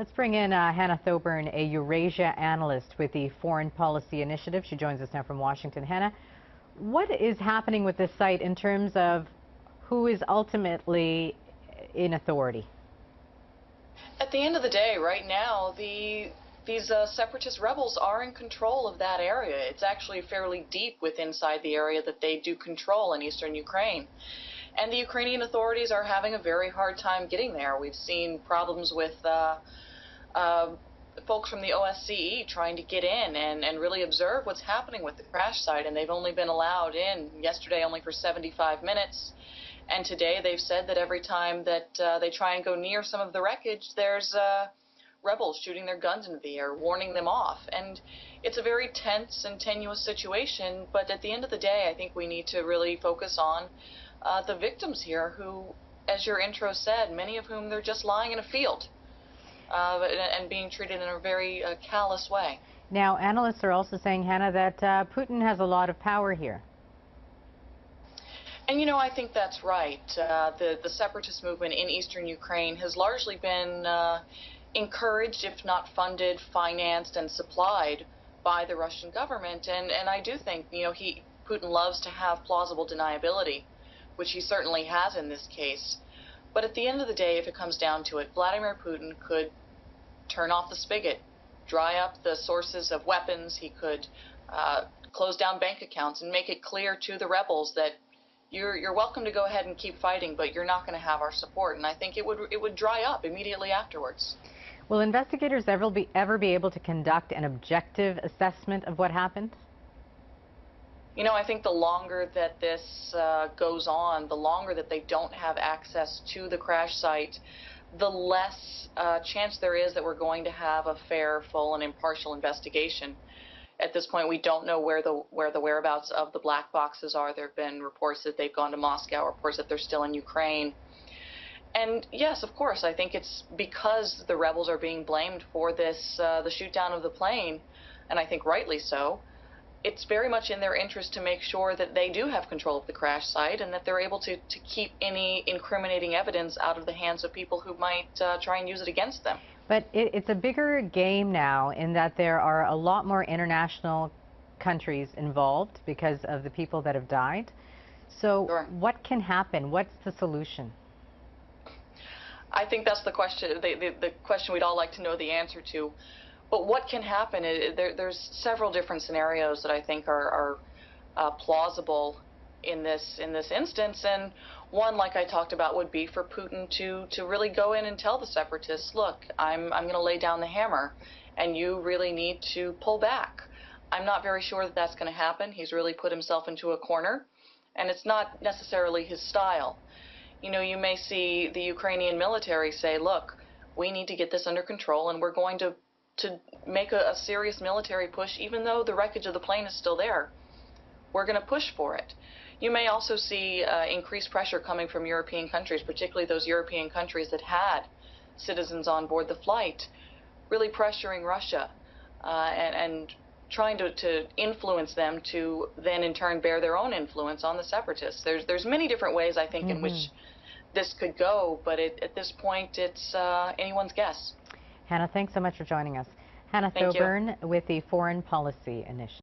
Let's bring in Hannah Thoburn, a Eurasia analyst with the Foreign Policy Initiative. She joins us now from Washington. Hannah, what is happening with this site in terms of who is ultimately in authority? At the end of the day, right now, these separatist rebels are in control of that area. It's actually fairly deep inside the area that they do control in eastern Ukraine. And the Ukrainian authorities are having a very hard time getting there. We've seen problems with folks from the OSCE trying to get in and really observe what's happening with the crash site, and they've only been allowed in yesterday only for 75 minutes. And today they've said that every time that they try and go near some of the wreckage, there's rebels shooting their guns into the air, warning them off. And it's a very tense and tenuous situation, but at the end of the day, I think we need to really focus on the victims here who, as your intro said, many of whom they're just lying in a field and being treated in a very callous way. Now, analysts are also saying, Hannah, that Putin has a lot of power here. And, you know, I think that's right. The separatist movement in eastern Ukraine has largely been encouraged, if not funded, financed, and supplied by the Russian government. And I do think, you know, Putin loves to have plausible deniability, which he certainly has in this case. But at the end of the day, if it comes down to it, Vladimir Putin could turn off the spigot, dry up the sources of weapons. He could close down bank accounts and make it clear to the rebels that you're welcome to go ahead and keep fighting, but you're not going to have our support. And I think it would dry up immediately afterwards. Will investigators ever be able to conduct an objective assessment of what happened? You know, I think the longer that this goes on, the longer that they don't have access to the crash site, the less chance there is that we're going to have a fair, full, and impartial investigation. At this point, we don't know where the whereabouts of the black boxes are. There have been reports that they've gone to Moscow, reports that they're still in Ukraine. And yes, of course, I think it's because the rebels are being blamed for this, the shoot down of the plane, and I think rightly so. It's very much in their interest to make sure that they do have control of the crash site and that they're able to keep any incriminating evidence out of the hands of people who might try and use it against them. But it's a bigger game now in that there are a lot more international countries involved because of the people that have died. So Sure. What can happen? What's the solution? I think that's the question, the question we'd all like to know the answer to. But what can happen? There's several different scenarios that I think are plausible in this instance, and one, like I talked about, would be for Putin to really go in and tell the separatists, look, I'm going to lay down the hammer, and you really need to pull back. I'm not very sure that that's going to happen. He's really put himself into a corner, and it's not necessarily his style. You know, you may see the Ukrainian military say, look, we need to get this under control, and we're going to make a serious military push, even though the wreckage of the plane is still there. We're going to push for it. You may also see increased pressure coming from European countries, particularly those European countries that had citizens on board the flight, really pressuring Russia and trying to influence them to then in turn bear their own influence on the separatists. There's many different ways, I think, in which this could go, but at this point it's anyone's guess. Hannah, thanks so much for joining us. Hannah Thank Thoburn with the Foreign Policy Initiative.